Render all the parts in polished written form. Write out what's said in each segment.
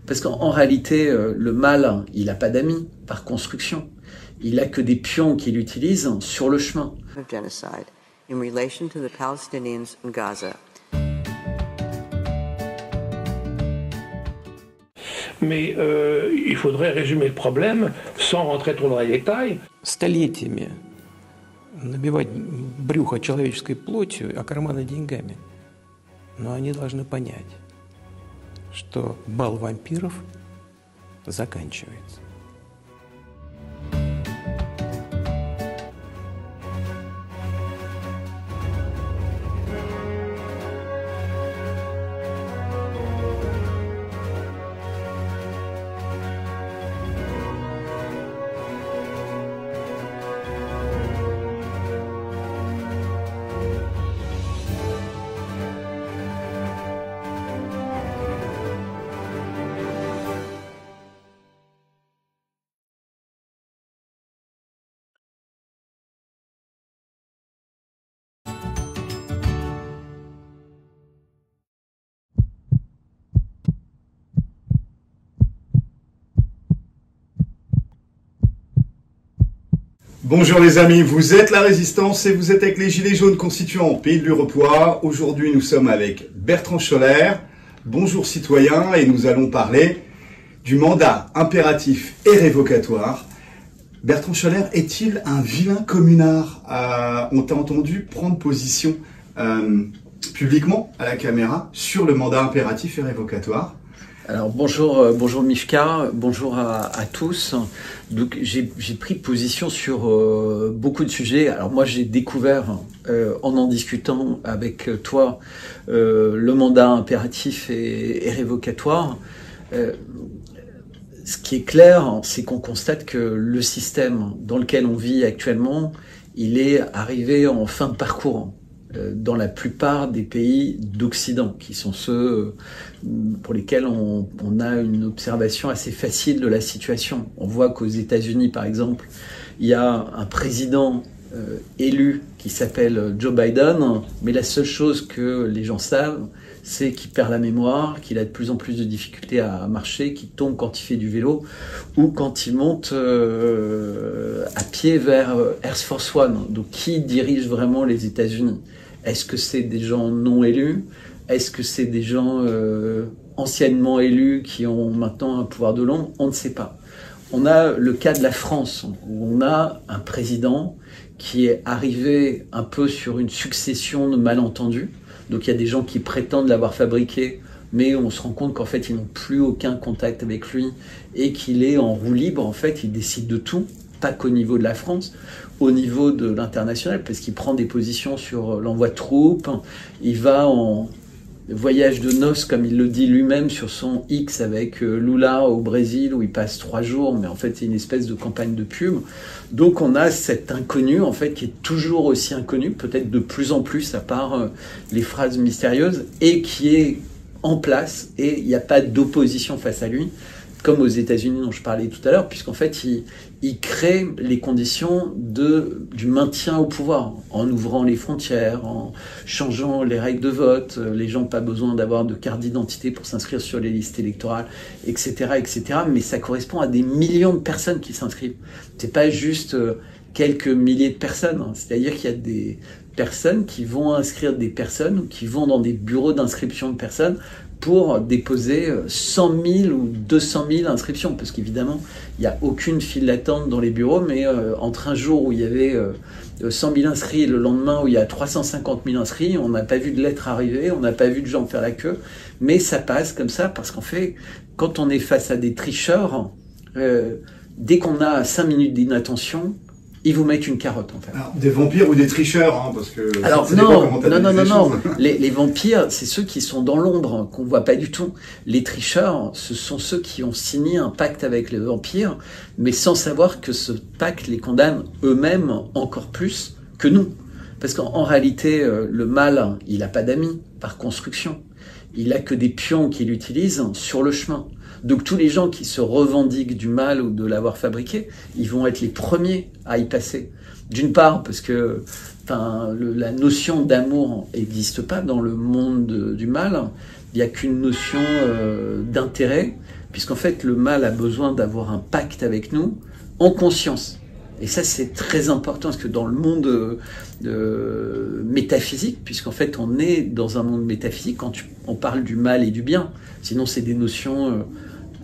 Parce qu'en réalité, le mal, il n'a pas d'amis par construction. Il n'a que des pions qu'il utilise sur le chemin. Genocide in relation to the Palestinians in Gaza. Mais il faudrait résumer le problème sans rentrer trop dans les détails. Столетиями набивать брюхо человеческой плотью, а карманы деньгами. Но они должны понять, что бал вампиров заканчивается. Bonjour les amis, vous êtes La Résistance et vous êtes avec les Gilets jaunes constituants Pays de l'Urepoix. Aujourd'hui nous sommes avec Bertrand Scholler. Bonjour citoyens, et nous allons parler du mandat impératif et révocatoire. Bertrand Scholler est-il un vilain communard? On t'a entendu prendre position publiquement à la caméra sur le mandat impératif et révocatoire. Alors bonjour Mishka, bonjour à tous. Donc j'ai pris position sur beaucoup de sujets. Alors moi j'ai découvert en discutant avec toi le mandat impératif et révocatoire. Ce qui est clair, c'est qu'on constate que le système dans lequel on vit actuellement, il est arrivé en fin de parcours dans la plupart des pays d'Occident, qui sont ceux pour lesquels on a une observation assez facile de la situation. On voit qu'aux États-Unis, par exemple, il y a un président élu qui s'appelle Joe Biden, mais la seule chose que les gens savent, c'est qu'il perd la mémoire, qu'il a de plus en plus de difficultés à marcher, qu'il tombe quand il fait du vélo ou quand il monte à pied vers Air Force One. Donc qui dirige vraiment les États-Unis? Est-ce que c'est des gens non élus? Est-ce que c'est des gens anciennement élus qui ont maintenant un pouvoir de l'ombre? On ne sait pas. On a le cas de la France, où on a un président qui est arrivé un peu sur une succession de malentendus. Donc il y a des gens qui prétendent l'avoir fabriqué, mais on se rend compte qu'en fait ils n'ont plus aucun contact avec lui et qu'il est en roue libre. En fait, il décide de tout, pas qu'au niveau de la France, au niveau de l'international, parce qu'il prend des positions sur l'envoi de troupes, il va en voyage de noces, comme il le dit lui-même sur son X avec Lula au Brésil, où il passe 3 jours, mais en fait c'est une espèce de campagne de pub. Donc on a cet inconnu en fait qui est toujours aussi inconnu, peut-être de plus en plus à part les phrases mystérieuses, et qui est en place, et il n'y a pas d'opposition face à lui, comme aux États-Unis dont je parlais tout à l'heure, puisqu'en fait il crée les conditions du maintien au pouvoir, en ouvrant les frontières, en changeant les règles de vote, les gens n'ont pas besoin d'avoir de carte d'identité pour s'inscrire sur les listes électorales, etc., etc. Mais ça correspond à des millions de personnes qui s'inscrivent. C'est pas juste quelques milliers de personnes, hein. C'est-à-dire qu'il y a des personnes qui vont inscrire des personnes, ou qui vont dans des bureaux d'inscription de personnes pour déposer 100 000 ou 200 000 inscriptions, parce qu'évidemment, il n'y a aucune file d'attente dans les bureaux, mais entre un jour où il y avait 100 000 inscrits et le lendemain où il y a 350 000 inscrits, on n'a pas vu de lettres arriver, on n'a pas vu de gens faire la queue, mais ça passe comme ça, parce qu'en fait, quand on est face à des tricheurs, dès qu'on a 5 minutes d'inattention, ils vous mettent une carotte, en fait. Alors, des vampires ou des tricheurs, hein, parce que... Alors, non. Les vampires, c'est ceux qui sont dans l'ombre, qu'on voit pas du tout. Les tricheurs, ce sont ceux qui ont signé un pacte avec les vampires, mais sans savoir que ce pacte les condamne eux-mêmes encore plus que nous. Parce qu'en réalité, le mal, il n'a pas d'amis, par construction. Il a que des pions qu'il utilise sur le chemin. Donc tous les gens qui se revendiquent du mal ou de l'avoir fabriqué, ils vont être les premiers à y passer. D'une part, parce que la notion d'amour n'existe pas dans le monde du mal. Il n'y a qu'une notion d'intérêt. puisqu'en fait le mal a besoin d'avoir un pacte avec nous en conscience. Et ça, c'est très important, parce que dans le monde métaphysique, puisqu'en fait on est dans un monde métaphysique quand on parle du mal et du bien, sinon c'est des notions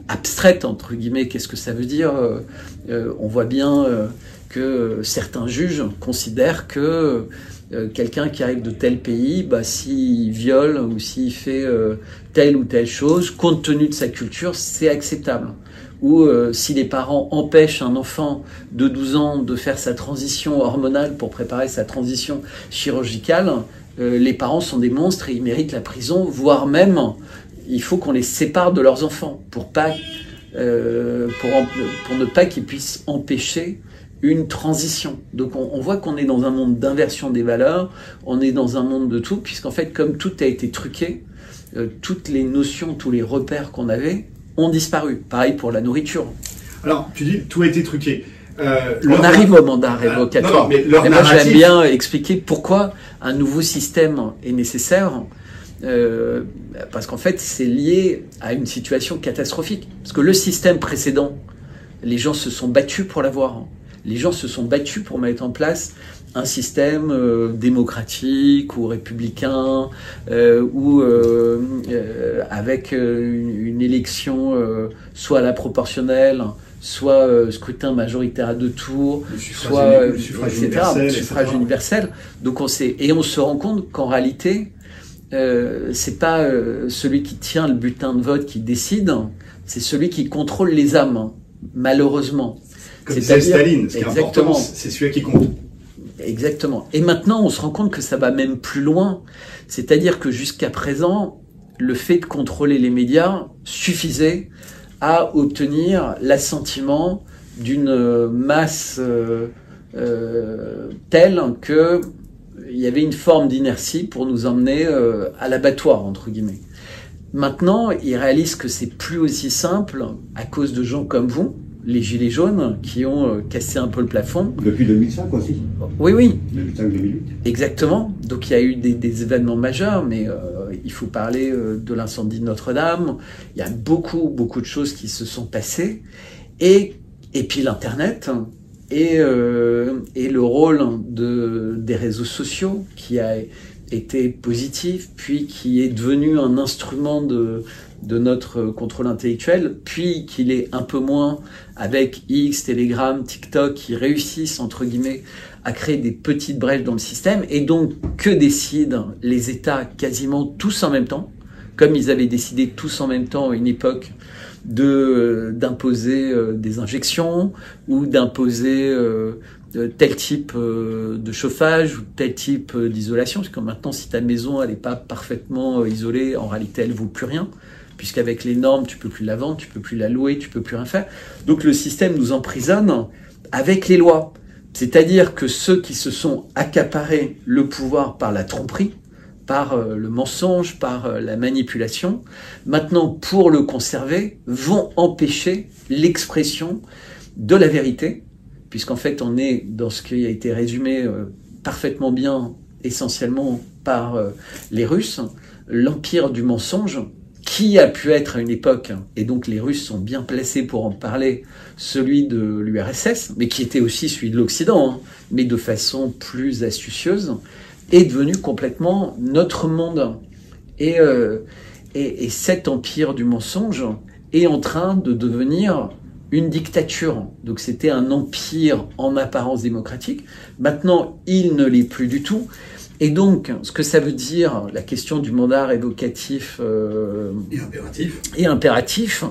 abstraites, entre guillemets. Qu'est-ce que ça veut dire? On voit bien que certains juges considèrent que quelqu'un qui arrive de tel pays, s'il viole ou s'il fait telle ou telle chose, compte tenu de sa culture, c'est acceptable. Ou si les parents empêchent un enfant de 12 ans de faire sa transition hormonale pour préparer sa transition chirurgicale, les parents sont des monstres et ils méritent la prison, voire même il faut qu'on les sépare de leurs enfants pour ne pas qu'ils puissent empêcher une transition. Donc on voit qu'on est dans un monde d'inversion des valeurs, on est dans un monde de tout, puisqu'en fait comme tout a été truqué, toutes les notions, tous les repères qu'on avait ont disparu. Pareil pour la nourriture. Alors, tu dis tout a été truqué. On arrive au mandat révocatoire. Mais moi, j'aime bien expliquer pourquoi un nouveau système est nécessaire. Parce qu'en fait, c'est lié à une situation catastrophique. Parce que le système précédent, les gens se sont battus pour l'avoir. Les gens se sont battus pour mettre en place un système démocratique ou républicain ou avec une élection soit à la proportionnelle, soit scrutin majoritaire à 2 tours, soit suffrage universel. Donc on se rend compte qu'en réalité, c'est pas celui qui tient le bulletin de vote qui décide, c'est celui qui contrôle les âmes, malheureusement. Comme disait Staline, ce qui est important, c'est celui qui compte. Exactement. Et maintenant, on se rend compte que ça va même plus loin. C'est-à-dire que jusqu'à présent, le fait de contrôler les médias suffisait à obtenir l'assentiment d'une masse telle que il y avait une forme d'inertie pour nous emmener à l'abattoir, entre guillemets. Maintenant, ils réalisent que c'est plus aussi simple à cause de gens comme vous, les gilets jaunes, qui ont cassé un peu le plafond. Depuis 2005 aussi. Oui. 2005-2008. Exactement. Donc il y a eu des événements majeurs, mais il faut parler de l'incendie de Notre-Dame. Il y a beaucoup de choses qui se sont passées. Et puis l'Internet et le rôle des réseaux sociaux qui a été positif, puis qui est devenu un instrument de notre contrôle intellectuel, puis qu'il est un peu moins avec X, Telegram, TikTok, qui réussissent, entre guillemets, à créer des petites brèches dans le système. Et donc, que décident les États quasiment tous en même temps, comme ils avaient décidé tous en même temps à une époque d'imposer des injections ou d'imposer tel type de chauffage ou tel type d'isolation, parce que maintenant, si ta maison elle n'est pas parfaitement isolée, en réalité, elle vaut plus rien, puisqu'avec les normes, tu peux plus la vendre, tu peux plus la louer, tu peux plus rien faire. Donc le système nous emprisonne avec les lois. C'est-à-dire que ceux qui se sont accaparés le pouvoir par la tromperie, par le mensonge, par la manipulation, maintenant, pour le conserver, vont empêcher l'expression de la vérité, puisqu'en fait, on est dans ce qui a été résumé parfaitement bien, essentiellement par les Russes, l'empire du mensonge, qui a pu être à une époque, et donc les Russes sont bien placés pour en parler, celui de l'URSS, mais qui était aussi celui de l'Occident, mais de façon plus astucieuse, est devenu complètement notre monde. Et cet empire du mensonge est en train de devenir une dictature. Donc c'était un empire en apparence démocratique. Maintenant, il ne l'est plus du tout. Et donc, ce que ça veut dire, la question du mandat révocatif et impératif,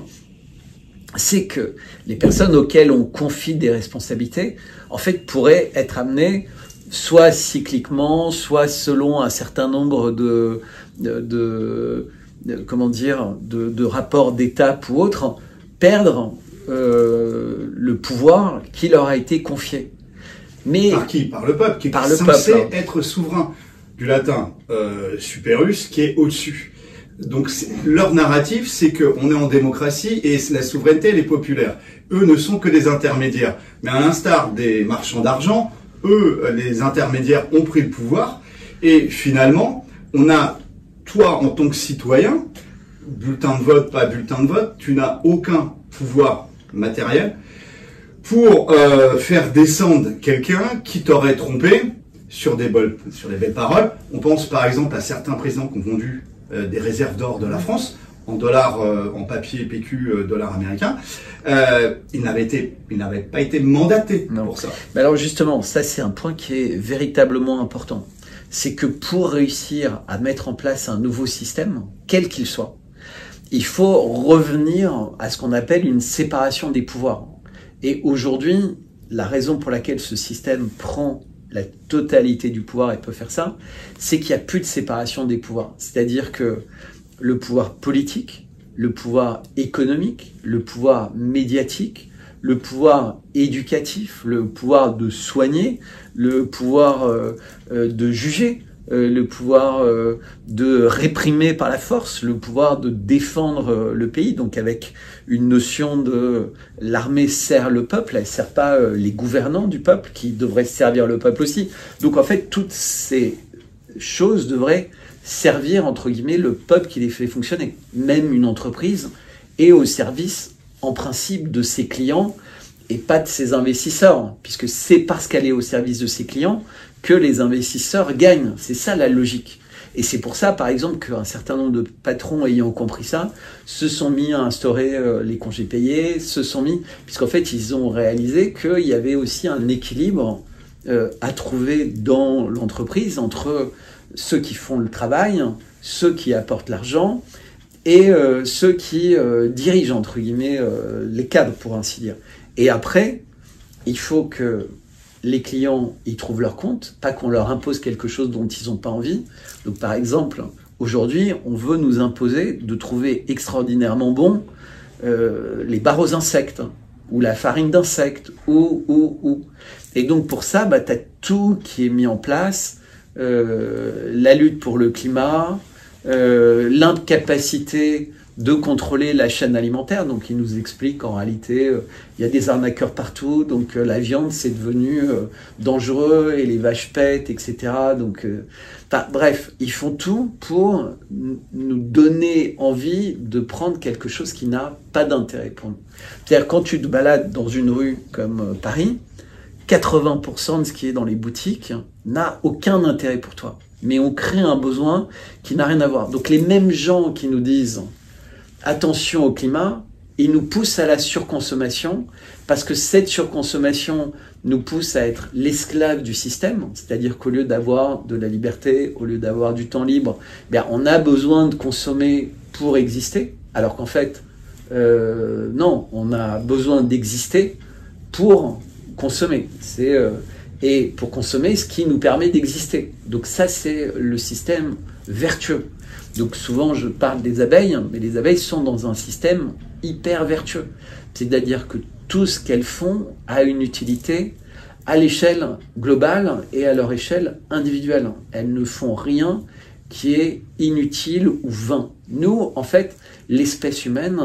c'est que les personnes auxquelles on confie des responsabilités, en fait, pourraient être amenées soit cycliquement, soit selon un certain nombre de rapports d'étape ou autres, perdre le pouvoir qui leur a été confié. Mais par qui? Par le peuple, qui est censé être souverain. Du latin superus, qui est au-dessus. Donc leur narratif, c'est qu'on est en démocratie et la souveraineté, elle est populaire. Eux ne sont que des intermédiaires. Mais à l'instar des marchands d'argent, eux, les intermédiaires ont pris le pouvoir. Et finalement, on a, toi, en tant que citoyen, bulletin de vote, pas bulletin de vote, tu n'as aucun pouvoir matériel pour faire descendre quelqu'un qui t'aurait trompé sur des belles paroles. On pense par exemple à certains présidents qui ont vendu des réserves d'or de la France en dollars, en papier PQ, dollars américains. Ils n'avaient pas été mandatés pour ça. Mais alors justement, ça c'est un point qui est véritablement important. C'est que pour réussir à mettre en place un nouveau système, quel qu'il soit, il faut revenir à ce qu'on appelle une séparation des pouvoirs. Et aujourd'hui, la raison pour laquelle ce système prend la totalité du pouvoir et peut faire ça, c'est qu'il n'y a plus de séparation des pouvoirs. C'est-à-dire que le pouvoir politique, le pouvoir économique, le pouvoir médiatique, le pouvoir éducatif, le pouvoir de soigner, le pouvoir de juger, le pouvoir de réprimer par la force, le pouvoir de défendre le pays, donc avec une notion de l'armée sert le peuple, elle ne sert pas les gouvernants du peuple qui devraient servir le peuple aussi. Donc en fait, toutes ces choses devraient servir, entre guillemets, le peuple qui les fait fonctionner. Même une entreprise est au service, en principe, de ses clients et pas de ses investisseurs, puisque c'est parce qu'elle est au service de ses clients que les investisseurs gagnent. C'est ça la logique. Et c'est pour ça, par exemple, qu'un certain nombre de patrons ayant compris ça, se sont mis à instaurer les congés payés, puisqu'en fait, ils ont réalisé qu'il y avait aussi un équilibre à trouver dans l'entreprise entre ceux qui font le travail, ceux qui apportent l'argent et ceux qui dirigent, entre guillemets, les cadres, pour ainsi dire. Et après, il faut que les clients y trouvent leur compte, pas qu'on leur impose quelque chose dont ils n'ont pas envie. Donc par exemple, aujourd'hui, on veut nous imposer de trouver extraordinairement bon les barres aux insectes, ou la farine d'insectes, ou. Et donc pour ça, tu as tout qui est mis en place, la lutte pour le climat, l'incapacité de contrôler la chaîne alimentaire. Donc il nous explique qu'en réalité il y a des arnaqueurs partout, donc la viande c'est devenu dangereux et les vaches pètent, etc. Donc bref, ils font tout pour nous donner envie de prendre quelque chose qui n'a pas d'intérêt pour nous. C'est-à-dire quand tu te balades dans une rue comme Paris, 80% de ce qui est dans les boutiques n'a aucun intérêt pour toi. Mais on crée un besoin qui n'a rien à voir. Donc les mêmes gens qui nous disent attention au climat, ils nous poussent à la surconsommation, parce que cette surconsommation nous pousse à être l'esclave du système, c'est-à-dire qu'au lieu d'avoir de la liberté, au lieu d'avoir du temps libre, on a besoin de consommer pour exister, alors qu'en fait, non, on a besoin d'exister pour consommer. Et pour consommer ce qui nous permet d'exister. Donc ça, c'est le système vertueux. Donc souvent, je parle des abeilles, mais les abeilles sont dans un système hyper vertueux. C'est-à-dire que tout ce qu'elles font a une utilité à l'échelle globale et à leur échelle individuelle. Elles ne font rien qui est inutile ou vain. Nous, en fait, l'espèce humaine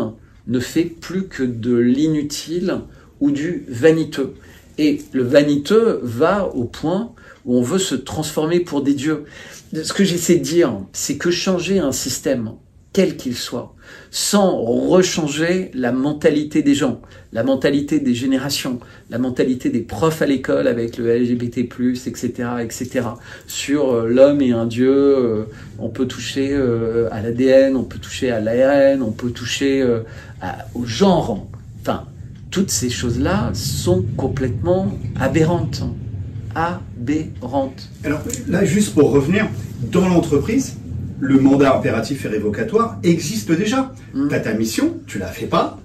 ne fait plus que de l'inutile ou du vaniteux. Et le vaniteux va au point où on veut se transformer pour des dieux. Ce que j'essaie de dire, c'est que changer un système, quel qu'il soit, sans rechanger la mentalité des gens, la mentalité des générations, la mentalité des profs à l'école avec le LGBT+, etc., etc., sur l'homme et un dieu, on peut toucher à l'ADN, on peut toucher à l'ARN, on peut toucher au genre, enfin, toutes ces choses-là sont complètement aberrantes. Aberrantes. Alors là, juste pour revenir, dans l'entreprise, le mandat impératif et révocatoire existe déjà. Tu as ta mission, tu la fais pas,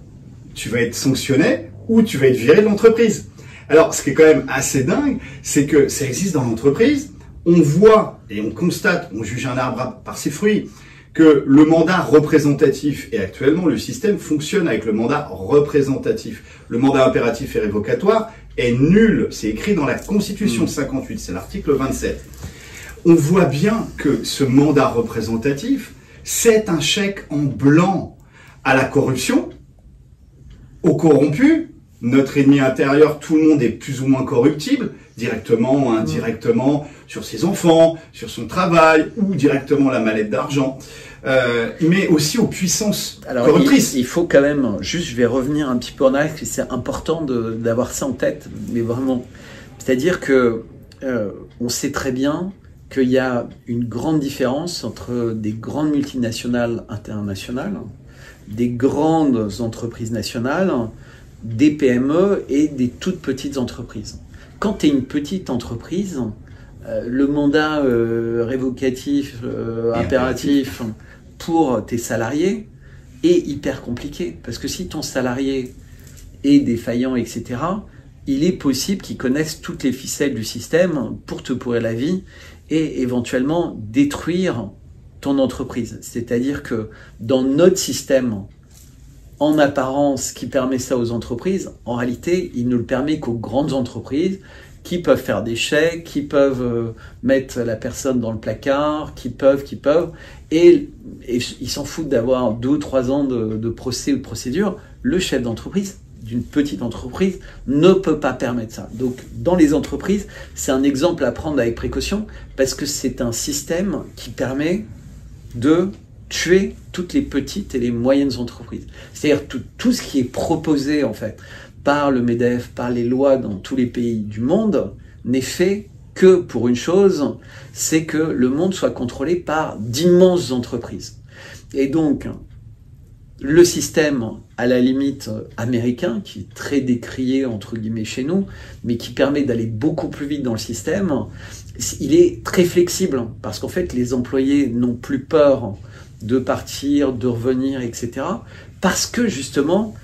tu vas être sanctionné ou tu vas être viré de l'entreprise. Alors, ce qui est quand même assez dingue, c'est que ça existe dans l'entreprise. On voit et on constate, on juge un arbre par ses fruits, que le mandat représentatif, et actuellement le système fonctionne avec le mandat représentatif. Le mandat impératif et révocatoire est nul, c'est écrit dans la Constitution 58, c'est l'article 27. On voit bien que ce mandat représentatif, c'est un chèque en blanc à la corruption, aux corrompus. Notre ennemi intérieur, tout le monde est plus ou moins corruptible, directement ou indirectement, sur ses enfants, sur son travail, ou directement la mallette d'argent. mais aussi aux puissances Alors, corruptrices. il faut quand même, juste je vais revenir un petit peu en arrière, parce que c'est important d'avoir ça en tête, mais vraiment. C'est-à-dire que on sait très bien qu'il y a une grande différence entre des grandes multinationales internationales, des grandes entreprises nationales, des PME et des toutes petites entreprises. Quand tu es une petite entreprise, le mandat révocatif, impératif pour tes salariés est hyper compliqué. Parce que si ton salarié est défaillant, etc., il est possible qu'il connaisse toutes les ficelles du système pour te pourrir la vie et éventuellement détruire ton entreprise. C'est-à-dire que dans notre système, en apparence, qui permet ça aux entreprises, en réalité, il ne le permet qu'aux grandes entreprises qui peuvent faire des chèques, qui peuvent mettre la personne dans le placard, qui peuvent, et ils s'en foutent d'avoir 2 ou 3 ans de procès ou de procédure. Le chef d'entreprise d'une petite entreprise ne peut pas permettre ça. Donc, dans les entreprises, c'est un exemple à prendre avec précaution parce que c'est un système qui permet de tuer toutes les petites et les moyennes entreprises. C'est-à-dire tout ce qui est proposé, en fait, par le MEDEF, par les lois dans tous les pays du monde, n'est fait que pour une chose, c'est que le monde soit contrôlé par d'immenses entreprises. Et donc, le système, à la limite américain, qui est très décrié entre guillemets chez nous, mais qui permet d'aller beaucoup plus vite dans le système, il est très flexible, parce qu'en fait, les employés n'ont plus peur de partir, de revenir, etc. Parce que justement,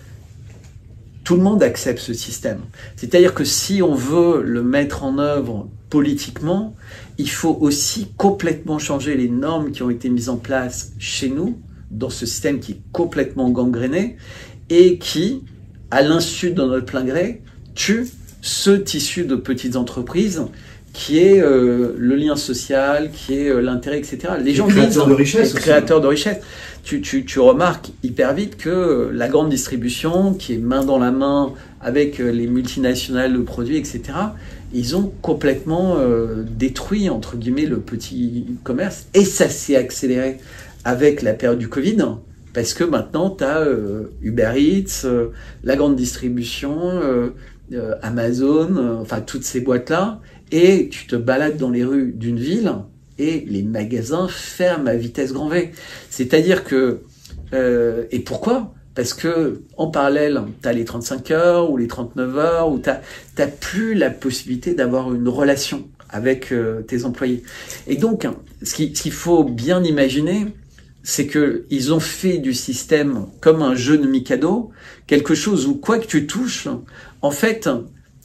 tout le monde accepte ce système. C'est-à-dire que si on veut le mettre en œuvre politiquement, il faut aussi complètement changer les normes qui ont été mises en place chez nous, dans ce système qui est complètement gangréné et qui, à l'insu de notre plein gré, tue ce tissu de petites entreprises qui est le lien social, qui est l'intérêt, etc. Les gens disent, de richesse, créateurs de richesse. Tu remarques hyper vite que la grande distribution, qui est main dans la main avec les multinationales de produits, etc., ils ont complètement détruit, entre guillemets, le petit commerce. Et ça s'est accéléré avec la période du Covid, parce que maintenant, tu as Uber Eats, la grande distribution, Amazon, enfin toutes ces boîtes-là, et tu te balades dans les rues d'une ville, et les magasins ferment à vitesse grand V. C'est-à-dire que... et pourquoi ? Parce que en parallèle, tu as les 35 heures ou les 39 heures, où tu n'as plus la possibilité d'avoir une relation avec tes employés. Et donc, ce qu'il faut bien imaginer, c'est que ils ont fait du système comme un jeu de Mikado, quelque chose où quoi que tu touches, en fait,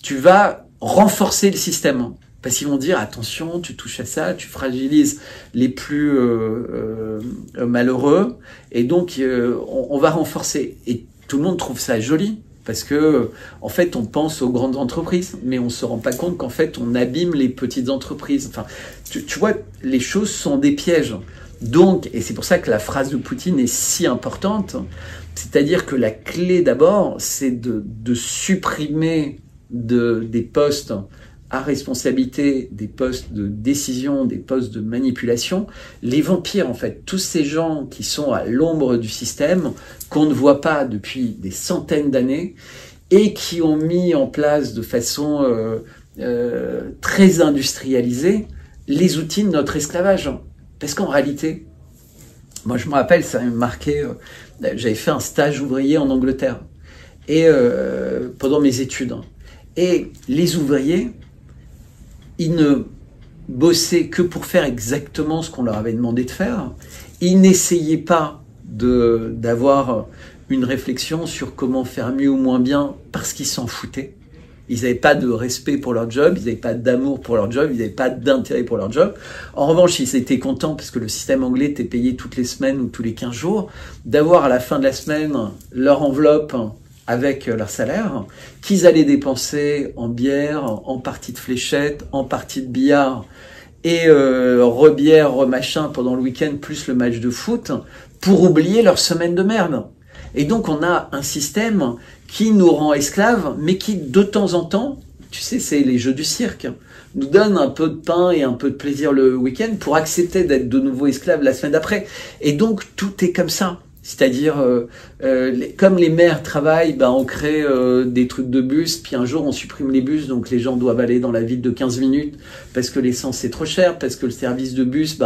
tu vas renforcer le système. Parce qu'ils vont dire, attention, tu touches à ça, tu fragilises les plus malheureux, et donc on va renforcer. Et tout le monde trouve ça joli, parce que en fait, on pense aux grandes entreprises, mais on se rend pas compte qu'en fait, on abîme les petites entreprises. Enfin, tu vois, les choses sont des pièges. Donc, et c'est pour ça que la phrase de Poutine est si importante, c'est-à-dire que la clé d'abord, c'est de supprimer des postes à responsabilité, des postes de décision, des postes de manipulation, les vampires en fait, tous ces gens qui sont à l'ombre du système, qu'on ne voit pas depuis des centaines d'années, et qui ont mis en place de façon très industrialisée les outils de notre esclavage. Parce qu'en réalité, moi je me rappelle, ça m'a marqué, j'avais fait un stage ouvrier en Angleterre, et pendant mes études, et les ouvriers, ils ne bossaient que pour faire exactement ce qu'on leur avait demandé de faire. Ils n'essayaient pas d'avoir une réflexion sur comment faire mieux ou moins bien parce qu'ils s'en foutaient. Ils n'avaient pas de respect pour leur job, ils n'avaient pas d'amour pour leur job, ils n'avaient pas d'intérêt pour leur job. En revanche, ils étaient contents, parce que le système anglais était payé toutes les semaines ou tous les 15 jours, d'avoir à la fin de la semaine leur enveloppe avec leur salaire, qu'ils allaient dépenser en bière, en partie de fléchettes, en partie de billard, et rebière, remachin pendant le week-end, plus le match de foot, pour oublier leur semaine de merde. Et donc on a un système qui nous rend esclaves, mais qui de temps en temps tu sais, c'est les jeux du cirque. Nous donne un peu de pain et un peu de plaisir le week-end pour accepter d'être de nouveau esclaves la semaine d'après. Et donc, tout est comme ça. C'est-à-dire, comme les maires travaillent, on crée des trucs de bus, puis un jour on supprime les bus, donc les gens doivent aller dans la ville de 15 minutes parce que l'essence c'est trop cher, parce que le service de bus,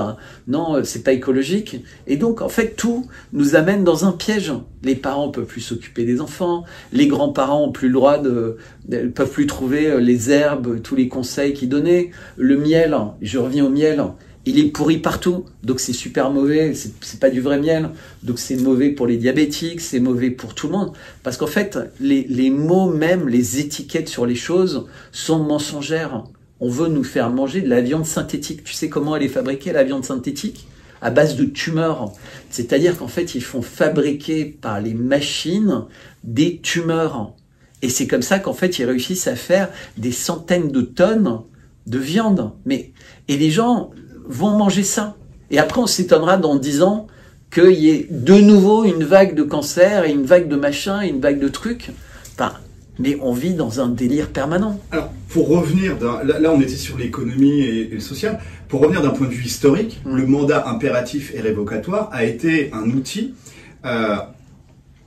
non, c'est pas écologique. Et donc, en fait, tout nous amène dans un piège. Les parents peuvent plus s'occuper des enfants, les grands-parents ont plus le droit peuvent plus trouver les herbes, tous les conseils qu'ils donnaient. Le miel, je reviens au miel. Il est pourri partout, donc c'est super mauvais, c'est pas du vrai miel, donc c'est mauvais pour les diabétiques, c'est mauvais pour tout le monde. Parce qu'en fait, les mots même, les étiquettes sur les choses sont mensongères. On veut nous faire manger de la viande synthétique. Tu sais comment elle est fabriquée, la viande synthétique ? À base de tumeurs. C'est-à-dire qu'en fait, ils font fabriquer par les machines des tumeurs. Et c'est comme ça qu'en fait, ils réussissent à faire des centaines de tonnes de viande. Et les gens vont manger ça. Et après, on s'étonnera dans 10 ans qu'il y ait de nouveau une vague de cancer et une vague de machin et une vague de trucs. Mais on vit dans un délire permanent. Alors, pour revenir, là on était sur l'économie et le social, pour revenir d'un point de vue historique, le mandat impératif et révocatoire a été un outil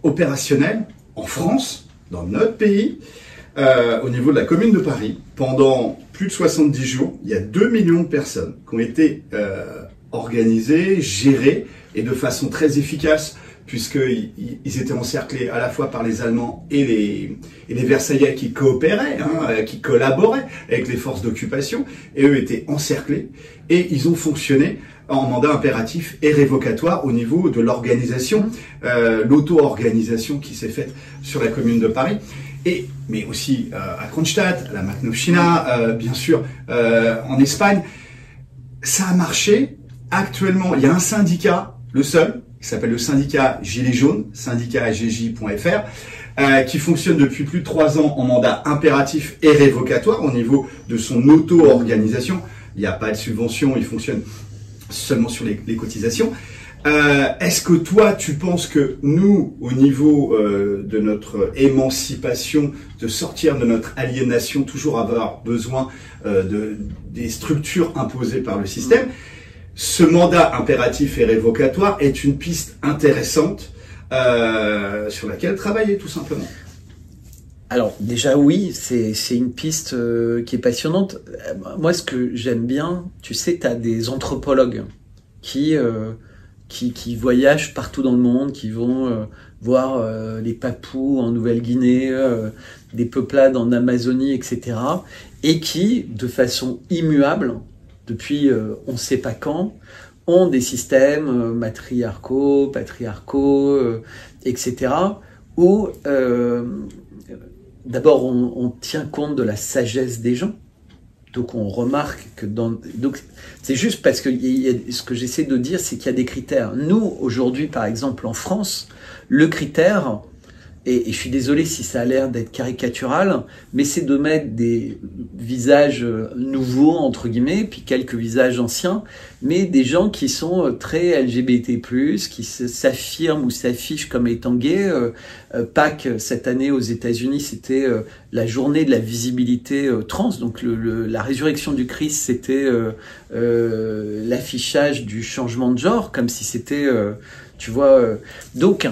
opérationnel en France, dans notre pays, au niveau de la commune de Paris, pendant plus de 70 jours, il y a 2 millions de personnes qui ont été organisées, gérées, et de façon très efficace, puisqu'ils étaient encerclés à la fois par les Allemands et les Versaillais qui coopéraient, qui collaboraient avec les forces d'occupation, et eux étaient encerclés, et ils ont fonctionné en mandat impératif et révocatoire au niveau de l'organisation, l'auto-organisation qui s'est faite sur la commune de Paris. Mais aussi à Kronstadt, à la Maknovщina, bien sûr en Espagne. Ça a marché. Actuellement, il y a un syndicat, le seul, qui s'appelle le syndicat Gilets jaunes, syndicat-gj.fr, qui fonctionne depuis plus de 3 ans en mandat impératif et révocatoire au niveau de son auto-organisation. Il n'y a pas de subvention, il fonctionne seulement sur les cotisations. Est-ce que toi, tu penses que nous, au niveau de notre émancipation, de sortir de notre aliénation, toujours avoir besoin des structures imposées par le système, ce mandat impératif et révocatoire est une piste intéressante sur laquelle travailler, tout simplement? Alors déjà oui, c'est une piste qui est passionnante. Moi, ce que j'aime bien, tu sais, tu as des anthropologues qui voyagent partout dans le monde, qui vont voir les Papous en Nouvelle-Guinée, des peuplades en Amazonie, etc. Et qui, de façon immuable, depuis on ne sait pas quand, ont des systèmes matriarcaux, patriarcaux, etc. où d'abord on tient compte de la sagesse des gens. Donc on remarque que donc c'est juste parce que ce que j'essaie de dire, c'est qu'il y a des critères. Nous, aujourd'hui, par exemple, en France, le critère, et je suis désolé si ça a l'air d'être caricatural, mais c'est de mettre des visages nouveaux, entre guillemets, puis quelques visages anciens, mais des gens qui sont très LGBT+, qui s'affirment ou s'affichent comme étant gays. Pâques, cette année aux États-Unis, c'était la journée de la visibilité trans, donc la résurrection du Christ, c'était l'affichage du changement de genre, comme si c'était, tu vois... donc,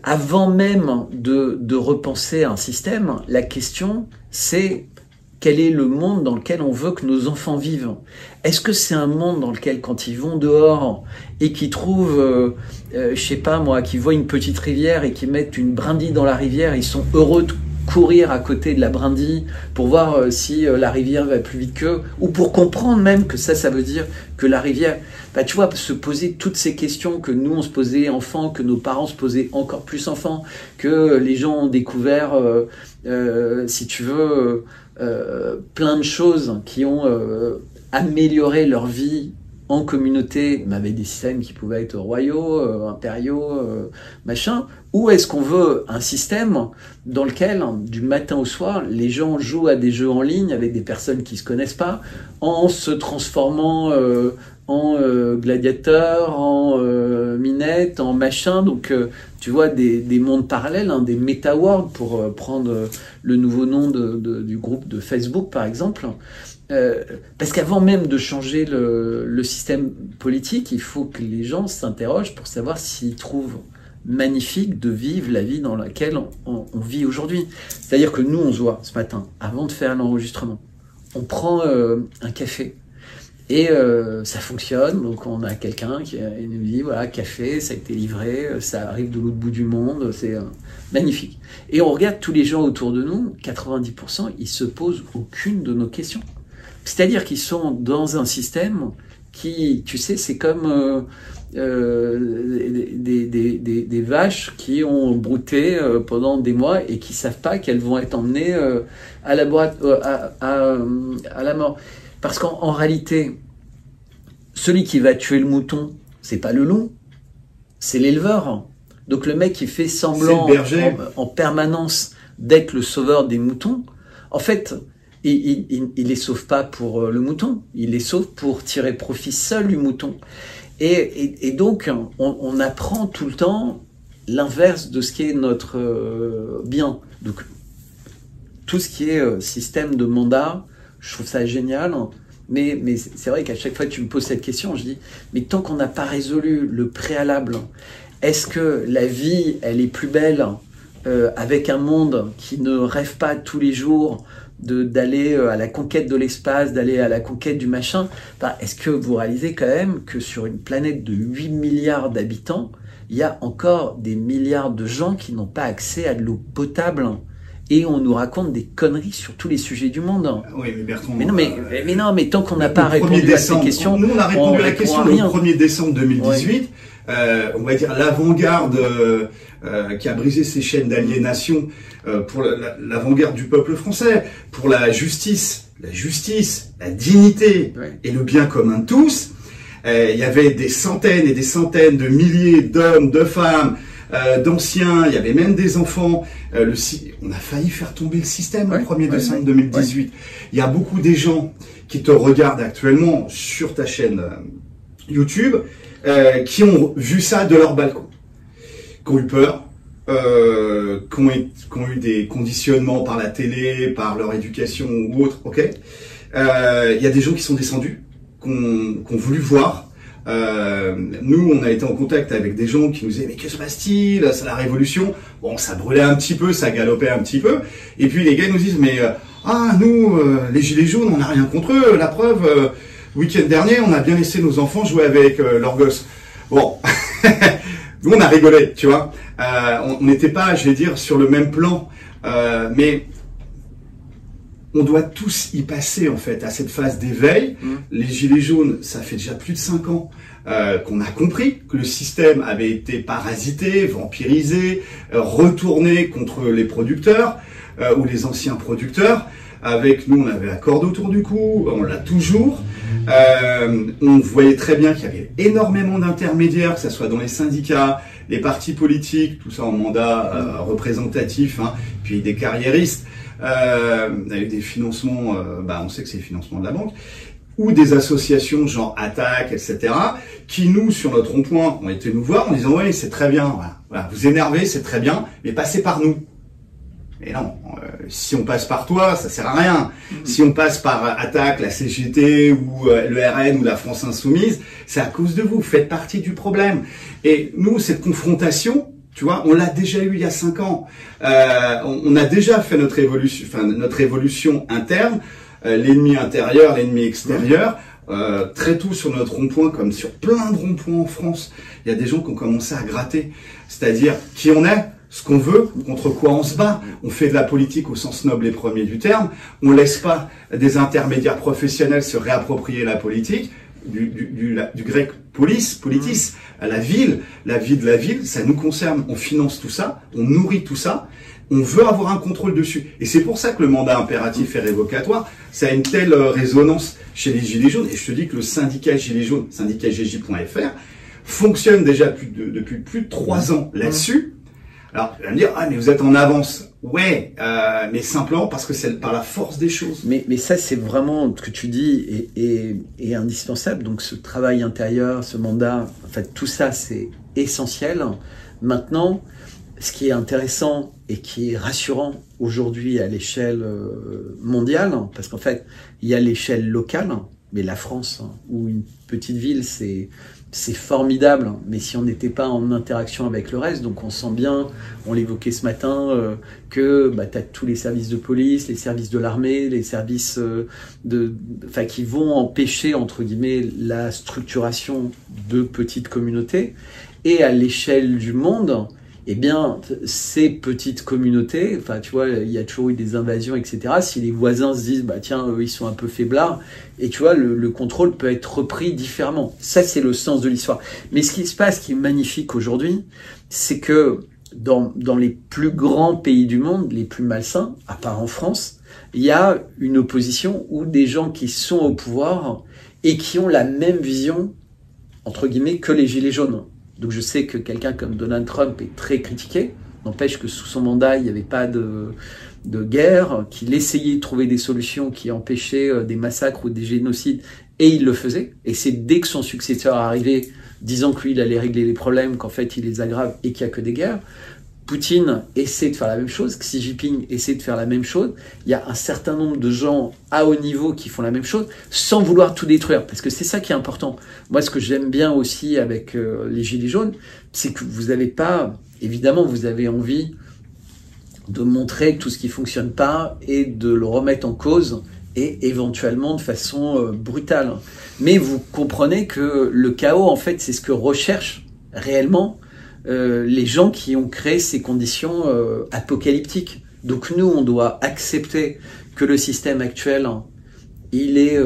avant même de repenser un système, la question, c'est quel est le monde dans lequel on veut que nos enfants vivent? Est-ce que c'est un monde dans lequel, quand ils vont dehors et qu'ils trouvent, je sais pas moi, qu'ils voient une petite rivière et qu'ils mettent une brindille dans la rivière, ils sont heureux de courir à côté de la brindille pour voir si la rivière va plus vite qu'eux, ou pour comprendre même que ça veut dire que la rivière... tu vois, se poser toutes ces questions que nous on se posait enfants, que nos parents se posaient encore plus enfants, que les gens ont découvert, si tu veux, plein de choses qui ont amélioré leur vie en communauté, mais avec des systèmes qui pouvaient être royaux, impériaux, machin. Ou est-ce qu'on veut un système dans lequel, du matin au soir, les gens jouent à des jeux en ligne avec des personnes qui se connaissent pas, en se transformant en gladiateur, en minette, en machin. Donc, tu vois des mondes parallèles, hein, des meta-worlds, pour prendre le nouveau nom du groupe de Facebook, par exemple. Parce qu'avant même de changer le système politique, il faut que les gens s'interrogent pour savoir s'ils trouvent magnifique de vivre la vie dans laquelle on vit aujourd'hui. C'est-à-dire que nous, on se voit ce matin, avant de faire l'enregistrement. On prend un café et ça fonctionne. Donc on a quelqu'un qui nous dit, voilà, café, ça a été livré, ça arrive de l'autre bout du monde, c'est magnifique. Et on regarde tous les gens autour de nous, 90%, ils se posent aucune de nos questions. C'est-à-dire qu'ils sont dans un système qui, tu sais, c'est comme des vaches qui ont brouté pendant des mois et qui savent pas qu'elles vont être emmenées à la mort. Parce qu'en réalité, celui qui va tuer le mouton, c'est pas le loup, c'est l'éleveur. Donc le mec qui fait semblant en permanence d'être le sauveur des moutons, en fait, il les sauve pas pour le mouton, il les sauve pour tirer profit seul du mouton. Et donc, on apprend tout le temps l'inverse de ce qui est notre bien. Donc, tout ce qui est système de mandat, je trouve ça génial. Mais c'est vrai qu'à chaque fois que tu me poses cette question, je dis, mais tant qu'on n'a pas résolu le préalable, est-ce que la vie, elle est plus belle avec un monde qui ne rêve pas tous les jours d'aller à la conquête de l'espace, d'aller à la conquête du machin? Est-ce que vous réalisez quand même que sur une planète de 8 milliards d'habitants, il y a encore des milliards de gens qui n'ont pas accès à de l'eau potable? Et on nous raconte des conneries sur tous les sujets du monde. Oui, mais Bertrand... Mais non, mais tant qu'on n'a pas répondu à ces questions... Nous, on a répondu à la question le 1er décembre 2018. Ouais. On va dire l'avant-garde qui a brisé ses chaînes d'aliénation pour l'avant-garde du peuple français, pour la justice, la dignité et le bien commun de tous. Il y avait des centaines et des centaines de milliers d'hommes, de femmes, d'anciens, il y avait même des enfants. On a failli faire tomber le système le 1er décembre 2018. Ouais. Il y a beaucoup des gens qui te regardent actuellement sur ta chaîne YouTube qui ont vu ça de leur balcon, qui ont eu peur, qui ont eu des conditionnements par la télé, par leur éducation ou autre. Ok. Il y a des gens qui sont descendus, qui ont voulu voir. Nous, on a été en contact avec des gens qui nous disaient, mais que se passe-t-il? C'est la révolution. Bon, ça brûlait un petit peu, ça galopait un petit peu. Et puis les gars nous disent, mais nous, les gilets jaunes, on n'a rien contre eux. La preuve, week-end dernier, on a bien laissé nos enfants jouer avec leurs gosses. Bon, nous, on a rigolé, tu vois. On n'était pas, je vais dire, sur le même plan, mais on doit tous y passer, en fait, à cette phase d'éveil. Les gilets jaunes, ça fait déjà plus de 5 ans qu'on a compris que le système avait été parasité, vampirisé, retourné contre les producteurs ou les anciens producteurs. Avec nous, on avait la corde autour du cou, on l'a toujours. On voyait très bien qu'il y avait énormément d'intermédiaires, que ce soit dans les syndicats, les partis politiques, tout ça en mandat représentatif, hein, puis des carriéristes. Avec des financements, on sait que c'est les financements de la banque, ou des associations genre Attaque, etc., qui nous, sur notre rond-point, ont été nous voir en disant « Oui, c'est très bien, voilà, vous énervez, c'est très bien, mais passez par nous. » Mais non, si on passe par toi, ça sert à rien. Si on passe par Attaque, la CGT, ou le RN, ou la France Insoumise, c'est à cause de vous, vous faites partie du problème. Et nous, cette confrontation, tu vois, on l'a déjà eu il y a 5 ans. On a déjà fait notre évolution interne, l'ennemi intérieur, l'ennemi extérieur. Très tôt sur notre rond-point, comme sur plein de ronds-points en France, il y a des gens qui ont commencé à gratter. C'est-à-dire qui on est, ce qu'on veut, contre quoi on se bat. On fait de la politique au sens noble et premier du terme. On laisse pas des intermédiaires professionnels se réapproprier la politique. Du grec politis, à la vie de la ville, ça nous concerne, on finance tout ça, on nourrit tout ça, on veut avoir un contrôle dessus. Et c'est pour ça que le mandat impératif et révocatoire, ça a une telle résonance chez les Gilets jaunes. Et je te dis que le syndicat Gilets jaunes, syndicatgj.fr, fonctionne déjà depuis plus de 3 ans là-dessus, Alors, tu vas me dire, ah, mais vous êtes en avance. Ouais, mais simplement parce que c'est par la force des choses. Mais ça, c'est vraiment ce que tu dis est indispensable. Donc, ce travail intérieur, ce mandat, en fait, tout ça, c'est essentiel. Maintenant, ce qui est intéressant et qui est rassurant aujourd'hui à l'échelle mondiale, parce qu'en fait, il y a l'échelle locale, mais la France, ou une petite ville, c'est formidable, mais si on n'était pas en interaction avec le reste, donc on sent bien, on l'évoquait ce matin, que tu as tous les services de police, les services de l'armée, les services qui vont empêcher, entre guillemets, la structuration de petites communautés. Et à l'échelle du monde, eh bien, ces petites communautés, enfin, tu vois, il y a toujours eu des invasions, etc. Si les voisins se disent, bah tiens, eux, ils sont un peu faiblards, et tu vois, le contrôle peut être repris différemment. Ça, c'est le sens de l'histoire. Mais ce qui se passe, qui est magnifique aujourd'hui, c'est que dans les plus grands pays du monde, les plus malsains, à part en France, il y a une opposition où des gens qui sont au pouvoir et qui ont la même vision, entre guillemets, que les Gilets jaunes. Donc je sais que quelqu'un comme Donald Trump est très critiqué, n'empêche que sous son mandat, il n'y avait pas de guerre, qu'il essayait de trouver des solutions qui empêchaient des massacres ou des génocides, et il le faisait. Et c'est dès que son successeur est arrivé, disant que lui, il allait régler les problèmes, qu'en fait, il les aggrave et qu'il n'y a que des guerres. Poutine essaie de faire la même chose, Xi Jinping essaie de faire la même chose. Il y a un certain nombre de gens à haut niveau qui font la même chose sans vouloir tout détruire, parce que c'est ça qui est important. Moi, ce que j'aime bien aussi avec les Gilets jaunes, c'est que vous n'avez pas, évidemment, vous avez envie de montrer tout ce qui fonctionne pas et de le remettre en cause et éventuellement de façon brutale. Mais vous comprenez que le chaos, en fait, c'est ce que recherchent réellement les gens qui ont créé ces conditions apocalyptiques. Donc nous, on doit accepter que le système actuel, il est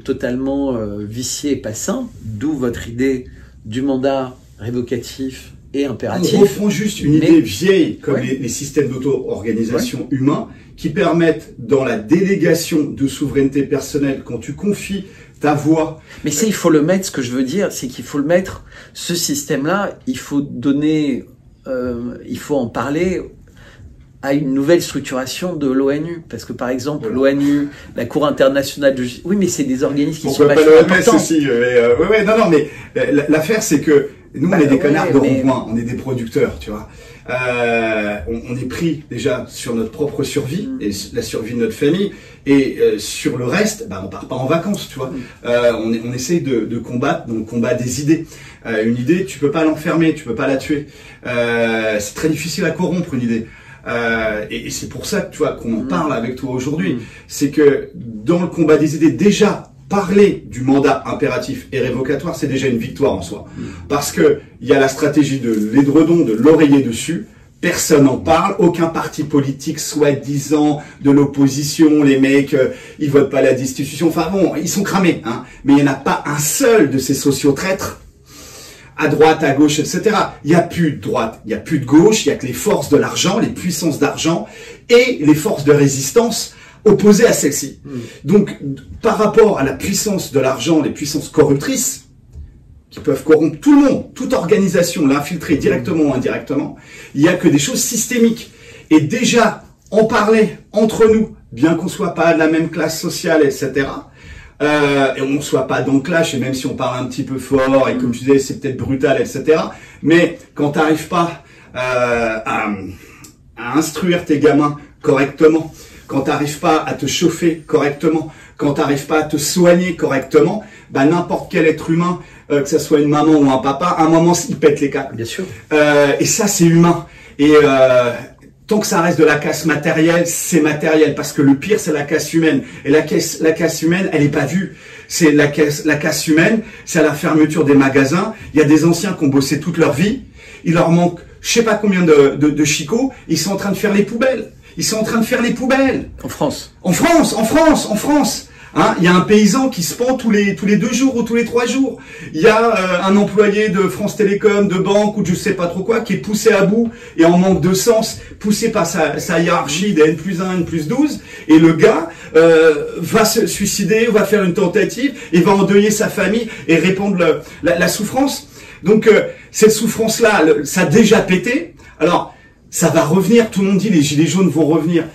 totalement vicié et pas sain, d'où votre idée du mandat révocatif et impératif. On reprend juste une idée vieille, comme les systèmes d'auto-organisation humains, qui permettent, dans la délégation de souveraineté personnelle, quand tu confies ta voix... Mais ça, il faut le mettre, ce que je veux dire, c'est qu'il faut le mettre, ce système-là, il faut donner, il faut en parler à une nouvelle structuration de l'ONU. Parce que, par exemple, l'ONU, la Cour internationale de justice... Oui, mais c'est des organismes qui sont vachement importants. Aussi, non, mais l'affaire, c'est que nous, on est des connards de rond-point, on est des producteurs, tu vois. On est pris déjà sur notre propre survie et la survie de notre famille, et sur le reste, on part pas en vacances, tu vois. On essaye de combattre, donc combat des idées. Une idée, tu peux pas l'enfermer, tu peux pas la tuer. C'est très difficile à corrompre une idée. Et c'est pour ça que tu vois qu'on en parle avec toi aujourd'hui. C'est que dans le combat des idées, déjà parler du mandat impératif et révocatoire, c'est déjà une victoire en soi. Parce que il y a la stratégie de l'édredon, de l'oreiller dessus. Personne n'en parle, aucun parti politique soi-disant de l'opposition, les mecs, ils votent pas la destitution. Enfin bon, ils sont cramés, hein. Mais il n'y en a pas un seul de ces sociotraîtres à droite, à gauche, etc. Il n'y a plus de droite, il n'y a plus de gauche, il n'y a que les forces de l'argent, les puissances d'argent et les forces de résistance opposées à celles-ci. Donc, par rapport à la puissance de l'argent, les puissances corruptrices, qui peuvent corrompre tout le monde, toute organisation, l'infiltrer directement ou indirectement, il n'y a que des choses systémiques. Et déjà, en parler entre nous, bien qu'on soit pas de la même classe sociale, etc., et on ne soit pas dans le clash, et même si on parle un petit peu fort, et comme tu disais, c'est peut-être brutal, etc., mais quand tu n'arrives pas à instruire tes gamins correctement, quand tu n'arrives pas à te chauffer correctement, quand tu n'arrives pas à te soigner correctement, n'importe quel être humain, que ce soit une maman ou un papa, à un moment, il pète les câbles. Bien sûr. Et ça, c'est humain. Et tant que ça reste de la casse matérielle, c'est matériel. Parce que le pire, c'est la casse humaine. Et la casse humaine, elle n'est pas vue. C'est la casse humaine, c'est à la fermeture des magasins. Il y a des anciens qui ont bossé toute leur vie. Il leur manque je sais pas combien de chicots. Ils sont en train de faire les poubelles. Ils sont en train de faire les poubelles. En France. En France. Hein, il y a un paysan qui se pend tous les 2 jours ou tous les 3 jours. Il y a un employé de France Télécom, de banque ou de je sais pas trop quoi, qui est poussé à bout et en manque de sens, poussé par sa hiérarchie des N+1, N+12. Et le gars va se suicider, va faire une tentative, et va endeuiller sa famille et répandre la souffrance. Donc cette souffrance-là, ça a déjà pété. Alors, Ça va revenir, tout le monde dit les gilets jaunes vont revenir.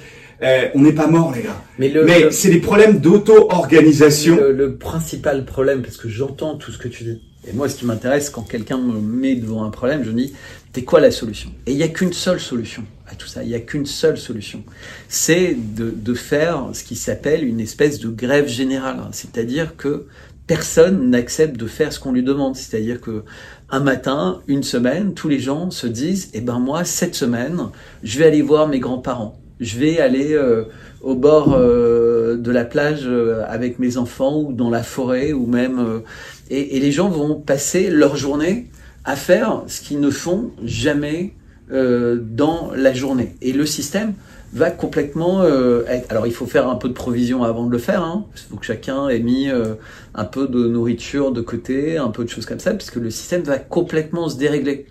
On n'est pas mort, les gars. Mais c'est des problèmes d'auto-organisation. Le principal problème, parce que j'entends tout ce que tu dis, et moi ce qui m'intéresse quand quelqu'un me met devant un problème, je me dis, c'est quoi la solution? Et il n'y a qu'une seule solution à tout ça, il n'y a qu'une seule solution. C'est de faire ce qui s'appelle une espèce de grève générale. C'est-à-dire que personne n'accepte de faire ce qu'on lui demande. C'est-à-dire que un matin, une semaine, tous les gens se disent, eh ben moi, cette semaine, je vais aller voir mes grands-parents. Je vais aller au bord de la plage avec mes enfants ou dans la forêt ou même... et les gens vont passer leur journée à faire ce qu'ils ne font jamais dans la journée. Et le système va complètement être... Alors, il faut faire un peu de provision avant de le faire. Hein. Il faut que chacun ait mis un peu de nourriture de côté, un peu de choses comme ça, parce que le système va complètement se dérégler.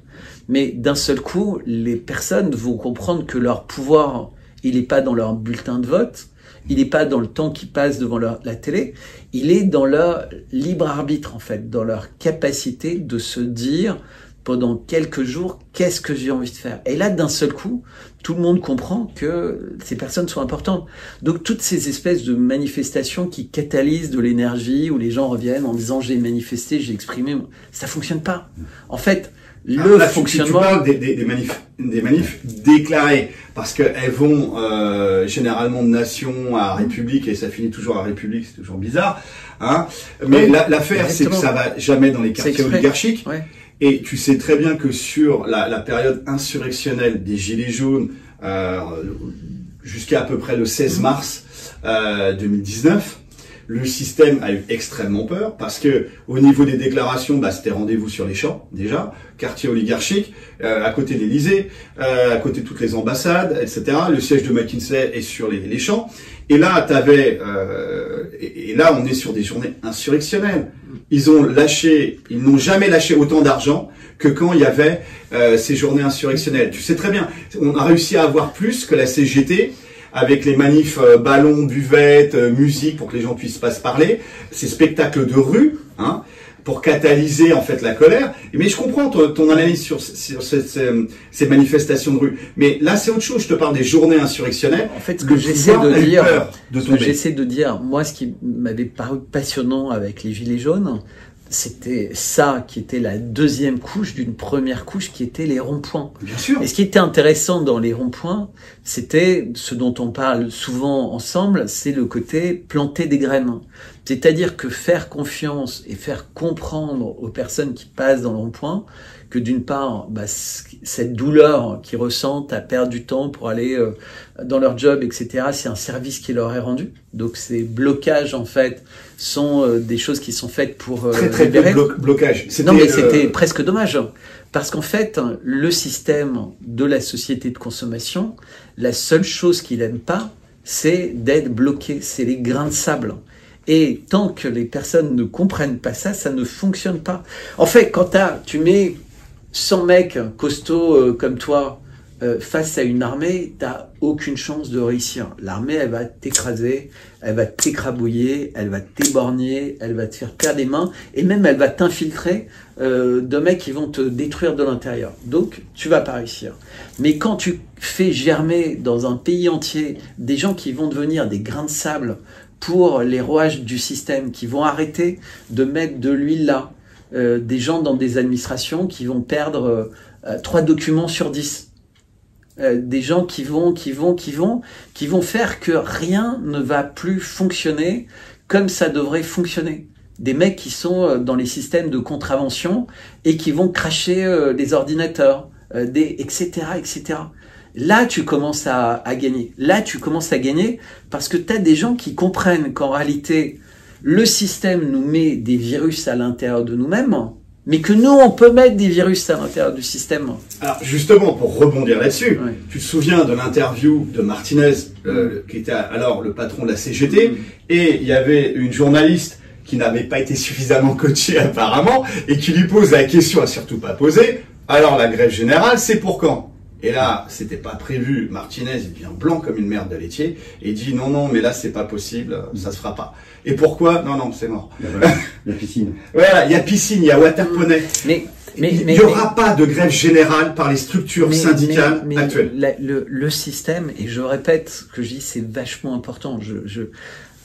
Mais d'un seul coup, les personnes vont comprendre que leur pouvoir, il n'est pas dans leur bulletin de vote, il n'est pas dans le temps qu'ils passent devant la télé, il est dans leur libre arbitre, en fait, dans leur capacité de se dire pendant quelques jours, qu'est-ce que j'ai envie de faire? Et là, d'un seul coup, tout le monde comprend que ces personnes sont importantes. Donc, toutes ces espèces de manifestations qui catalysent de l'énergie, où les gens reviennent en disant j'ai manifesté, j'ai exprimé, ça fonctionne pas. En fait, fonctionnement... Tu parles des manifs déclarées, parce qu'elles vont généralement de nation à république, et ça finit toujours à république, c'est toujours bizarre. Hein. Mais oui, l'affaire, c'est que ça va jamais dans les quartiers oligarchiques. Ouais. Et tu sais très bien que sur la période insurrectionnelle des Gilets jaunes, jusqu'à à peu près le 16 mars 2019, le système a eu extrêmement peur parce que au niveau des déclarations, c'était rendez-vous sur les champs déjà, quartier oligarchique, à côté de l'Élysée, à côté de toutes les ambassades, etc. Le siège de McKinsey est sur les champs. Et là, et là, on est sur des journées insurrectionnelles. Ils n'ont jamais lâché autant d'argent que quand il y avait ces journées insurrectionnelles. Tu sais très bien, on a réussi à avoir plus que la CGT, avec les manifs ballons, buvettes, musique pour que les gens puissent pas se parler, ces spectacles de rue, hein, pour catalyser en fait la colère. Mais je comprends ton analyse sur ces manifestations de rue. Mais là, c'est autre chose. Je te parle des journées insurrectionnelles. En fait, ce que j'essaie de dire, moi, ce qui m'avait paru passionnant avec les Gilets jaunes, c'était ça qui était la deuxième couche d'une première couche qui était les ronds-points. Bien sûr. Et ce qui était intéressant dans les ronds-points, c'était ce dont on parle souvent ensemble, c'est le côté planter des graines. C'est-à-dire que faire confiance et faire comprendre aux personnes qui passent dans le rond-point que d'une part, cette douleur qu'ils ressentent à perdre du temps pour aller dans leur job, etc., c'est un service qui leur est rendu. Donc ces blocages, en fait, sont des choses qui sont faites pour très libérer. Blocage. Non, mais c'était presque dommage. Parce qu'en fait, le système de la société de consommation, la seule chose qu'il n'aime pas, c'est d'être bloqué. C'est les grains de sable. Et tant que les personnes ne comprennent pas ça, ça ne fonctionne pas. En fait, quand tu mets 100 mecs costauds comme toi face à une armée, t'as aucune chance de réussir. L'armée, elle va t'écraser, elle va t'écrabouiller, elle va t'éborgner, elle va te faire perdre des mains, et même elle va t'infiltrer de mecs qui vont te détruire de l'intérieur. Donc, tu vas pas réussir. Mais quand tu fais germer dans un pays entier des gens qui vont devenir des grains de sable pour les rouages du système, qui vont arrêter de mettre de l'huile là, des gens dans des administrations qui vont perdre 3 documents sur 10. Des gens qui vont faire que rien ne va plus fonctionner comme ça devrait fonctionner. Des mecs qui sont dans les systèmes de contravention et qui vont cracher des ordinateurs, etc., etc. Là, tu commences à gagner. Là, tu commences à gagner parce que tu as des gens qui comprennent qu'en réalité, le système nous met des virus à l'intérieur de nous-mêmes, mais que nous, on peut mettre des virus à l'intérieur du système. Alors, justement, pour rebondir là-dessus, tu te souviens de l'interview de Martinez, qui était alors le patron de la CGT, et il y avait une journaliste qui n'avait pas été suffisamment coachée apparemment, et qui lui pose la question à surtout pas poser. Alors, la grève générale, c'est pour quand ? Et là, c'était pas prévu. Martinez, il devient blanc comme une merde de laitier et il dit non, mais là, c'est pas possible, ça se fera pas. Et pourquoi ? Non, c'est mort. La piscine. Voilà, il y a piscine, il y a water poney. Mais il n'y aura pas de grève générale par les structures syndicales actuelles. Le système, et je répète ce que je dis, c'est vachement important.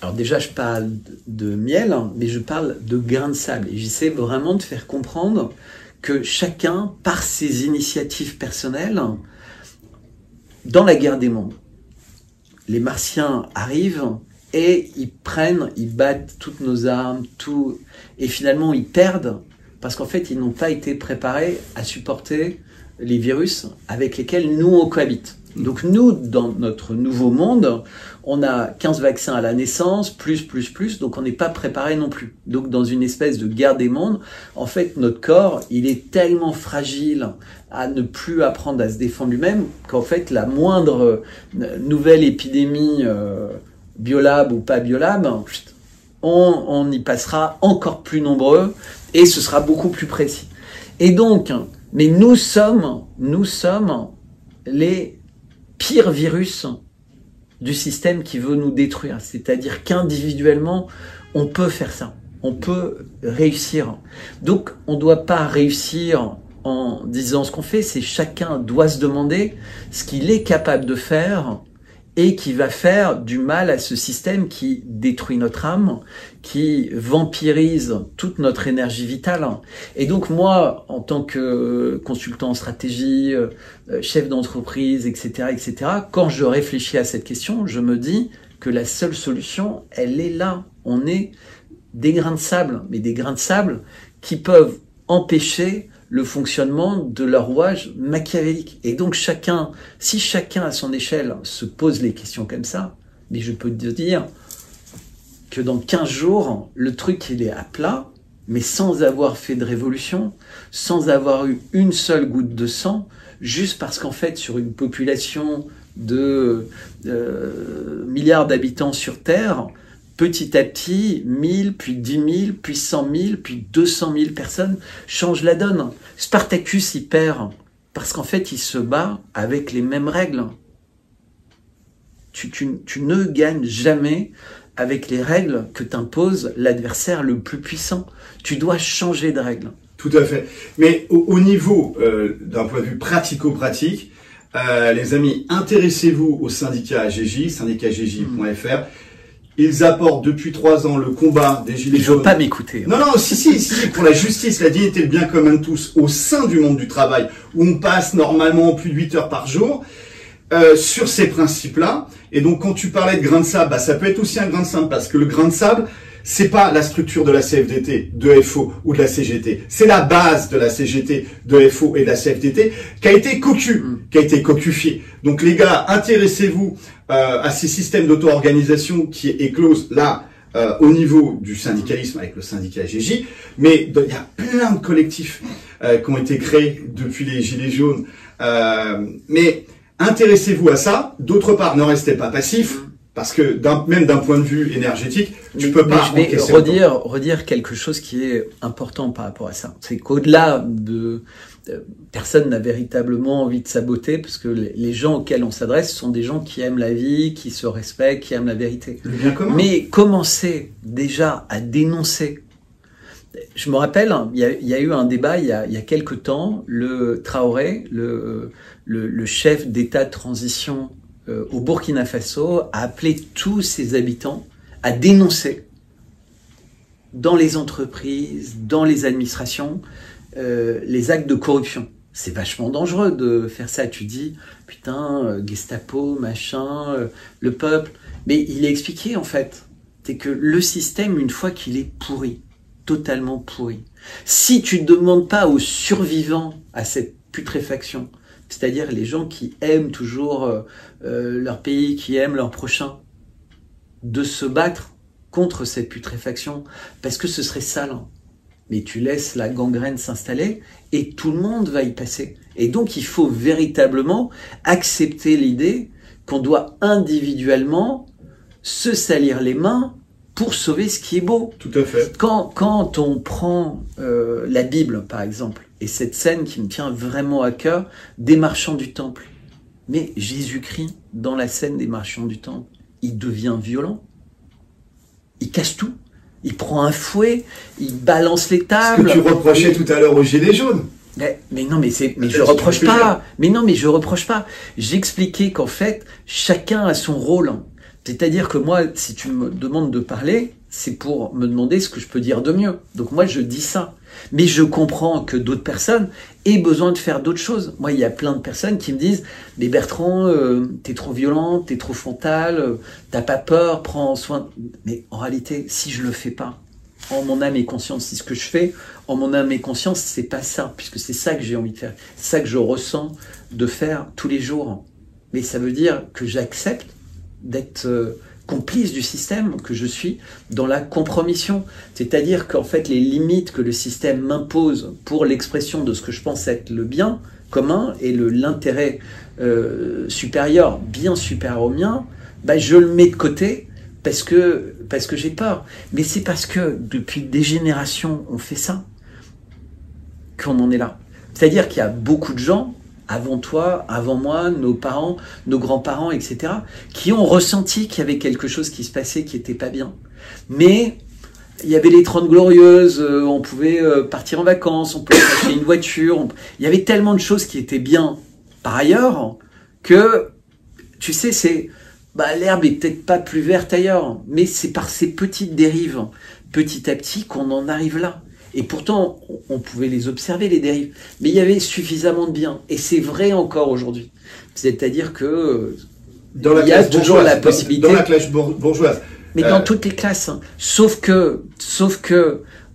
Alors déjà, je parle de miel, mais je parle de grains de sable. Et j'essaie vraiment de faire comprendre que chacun, par ses initiatives personnelles, dans la guerre des mondes, les Martiens arrivent et ils battent toutes nos armes, et finalement ils perdent parce qu'en fait ils n'ont pas été préparés à supporter les virus avec lesquels nous on cohabite. Donc nous, dans notre nouveau monde, on a 15 vaccins à la naissance, plus, donc on n'est pas préparé non plus. Donc dans une espèce de guerre des mondes, en fait notre corps, il est tellement fragile à ne plus apprendre à se défendre lui-même qu'en fait la moindre nouvelle épidémie biolab ou pas biolab, on y passera encore plus nombreux et ce sera beaucoup plus précis. Et donc, mais nous sommes les pires virus du système qui veut nous détruire. C'est-à-dire qu'individuellement, on peut faire ça. On peut réussir. Donc, on ne doit pas réussir en disant ce qu'on fait, c'est chacun doit se demander ce qu'il est capable de faire et qui va faire du mal à ce système qui détruit notre âme, qui vampirise toute notre énergie vitale. Et donc moi, en tant que consultant en stratégie, chef d'entreprise, etc., quand je réfléchis à cette question, je me dis que la seule solution, elle est là. On est des grains de sable, mais des grains de sable qui peuvent empêcher le fonctionnement de leur rouage machiavélique. Et donc si chacun à son échelle se pose les questions comme ça, mais je peux te dire que dans 15 jours, le truc il est à plat, mais sans avoir fait de révolution, sans avoir eu une seule goutte de sang, juste parce qu'en fait sur une population de milliards d'habitants sur Terre, petit à petit, 1000, puis 10 000, puis 100 000, puis 200 000 personnes changent la donne. Spartacus, il perd parce qu'en fait, il se bat avec les mêmes règles. Tu ne gagnes jamais avec les règles que t'impose l'adversaire le plus puissant. Tu dois changer de règles. Tout à fait. Mais au niveau d'un point de vue pratico-pratique, les amis, intéressez-vous au syndicat AGJ, syndicatgj.fr. Ils apportent depuis 3 ans le combat des Gilets jaunes. Ils ne veulent pas m'écouter. Non, si, pour la justice, la dignité, le bien commun de tous, au sein du monde du travail, où on passe normalement plus de 8 heures par jour, sur ces principes-là. Et donc, quand tu parlais de grain de sable, ça peut être aussi un grain de sable, parce que le grain de sable, c'est pas la structure de la CFDT, de FO ou de la CGT. C'est la base de la CGT, de FO et de la CFDT qui a été cocufiée. Donc les gars, intéressez-vous à ces systèmes d'auto-organisation qui éclosent là au niveau du syndicalisme avec le syndicat AGJ. Mais il y a plein de collectifs qui ont été créés depuis les Gilets jaunes. Mais intéressez-vous à ça. D'autre part, ne restez pas passifs. Parce que même d'un point de vue énergétique, tu peux pas. Je vais redire quelque chose qui est important par rapport à ça. C'est qu'au-delà de personne n'a véritablement envie de saboter, parce que les gens auxquels on s'adresse sont des gens qui aiment la vie, qui se respectent, qui aiment la vérité. Le bien commun. Mais commencer déjà à dénoncer. Je me rappelle, il y a eu un débat il y a quelque temps. Le Traoré, le chef d'État de transition au Burkina Faso, a appelé tous ses habitants à dénoncer dans les entreprises, dans les administrations, les actes de corruption. C'est vachement dangereux de faire ça. Tu dis, putain, Gestapo, machin, le peuple. Mais il a expliqué, en fait, c'est que le système, une fois qu'il est pourri, totalement pourri, si tu ne demandes pas aux survivants à cette putréfaction, c'est-à-dire les gens qui aiment toujours leur pays, qui aiment leur prochain, de se battre contre cette putréfaction, parce que ce serait sale. Mais tu laisses la gangrène s'installer et tout le monde va y passer. Et donc il faut véritablement accepter l'idée qu'on doit individuellement se salir les mains pour sauver ce qui est beau. Tout à fait. Quand on prend la Bible, par exemple, et cette scène qui me tient vraiment à cœur, des marchands du temple. Mais Jésus-Christ, dans la scène des marchands du temple, il devient violent. Il casse tout. Il prend un fouet, il balance les tables. Ce que tu reprochais tout à l'heure aux Gilets jaunes. Mais non, mais je reproche pas. Mais non, mais je reproche pas. J'expliquais qu'en fait, chacun a son rôle. C'est-à-dire que moi, si tu me demandes de parler, c'est pour me demander ce que je peux dire de mieux. Donc moi, je dis ça. Mais je comprends que d'autres personnes aient besoin de faire d'autres choses. Moi, il y a plein de personnes qui me disent « Mais Bertrand, t'es trop violent, t'es trop frontal, t'as pas peur, prends soin... » Mais en réalité, si je le fais pas, en mon âme et conscience, c'est ce que je fais, en mon âme et conscience, c'est pas ça, puisque c'est ça que j'ai envie de faire. C'est ça que je ressens de faire tous les jours. Mais ça veut dire que j'accepte d'être complice du système, que je suis dans la compromission. C'est-à-dire qu'en fait, les limites que le système m'impose pour l'expression de ce que je pense être le bien commun et l'intérêt supérieur, bien supérieur au mien, bah, je le mets de côté parce que j'ai peur. Mais c'est parce que depuis des générations, on fait ça qu'on en est là. C'est-à-dire qu'il y a beaucoup de gens avant toi, avant moi, nos parents, nos grands-parents, etc., qui ont ressenti qu'il y avait quelque chose qui se passait qui était pas bien. Mais il y avait les 30 glorieuses, on pouvait partir en vacances, on pouvait acheter une voiture, il y avait tellement de choses qui étaient bien par ailleurs que, tu sais, c'est l'herbe est peut-être pas plus verte ailleurs, mais c'est par ces petites dérives, petit à petit, qu'on en arrive là. Et pourtant, on pouvait les observer, les dérives. Mais il y avait suffisamment de bien. Et c'est vrai encore aujourd'hui. C'est-à-dire que il y a toujours la possibilité... Dans la classe bourgeoise. Mais dans toutes les classes. Hein. Sauf que,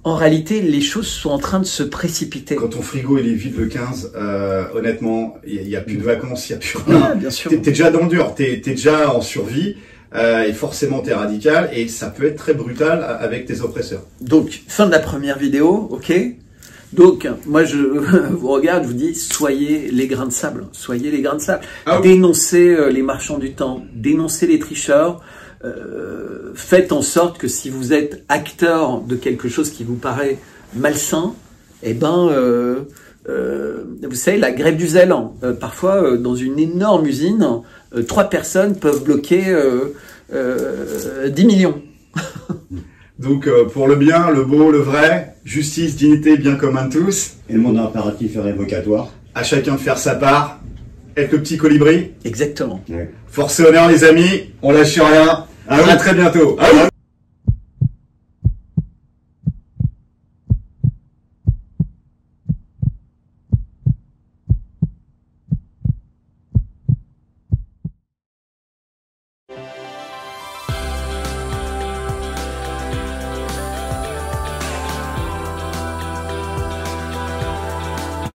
en réalité, les choses sont en train de se précipiter. Quand ton frigo il est vide le 15, honnêtement, il n'y a plus de vacances, il n'y a plus rien. Ah, bien sûr. T'es déjà dans le dur, t'es déjà en survie. Et forcément t'es radical et ça peut être très brutal avec tes oppresseurs. Donc, fin de la première vidéo, ok. Donc, moi je vous regarde, je vous dis, soyez les grains de sable. Soyez les grains de sable. Ah oui. Dénoncez les marchands du temps, dénoncez les tricheurs. Faites en sorte que si vous êtes acteur de quelque chose qui vous paraît malsain, eh ben... vous savez, la grève du zèle, parfois dans une énorme usine, 3 personnes peuvent bloquer 10 millions. Donc pour le bien, le beau, le vrai, justice, dignité, bien commun de tous. Et le monde impératif et révocatoire. À chacun de faire sa part. Être le petit colibri. Exactement. Ouais. Force et honneur les amis, on lâche rien. À très bientôt.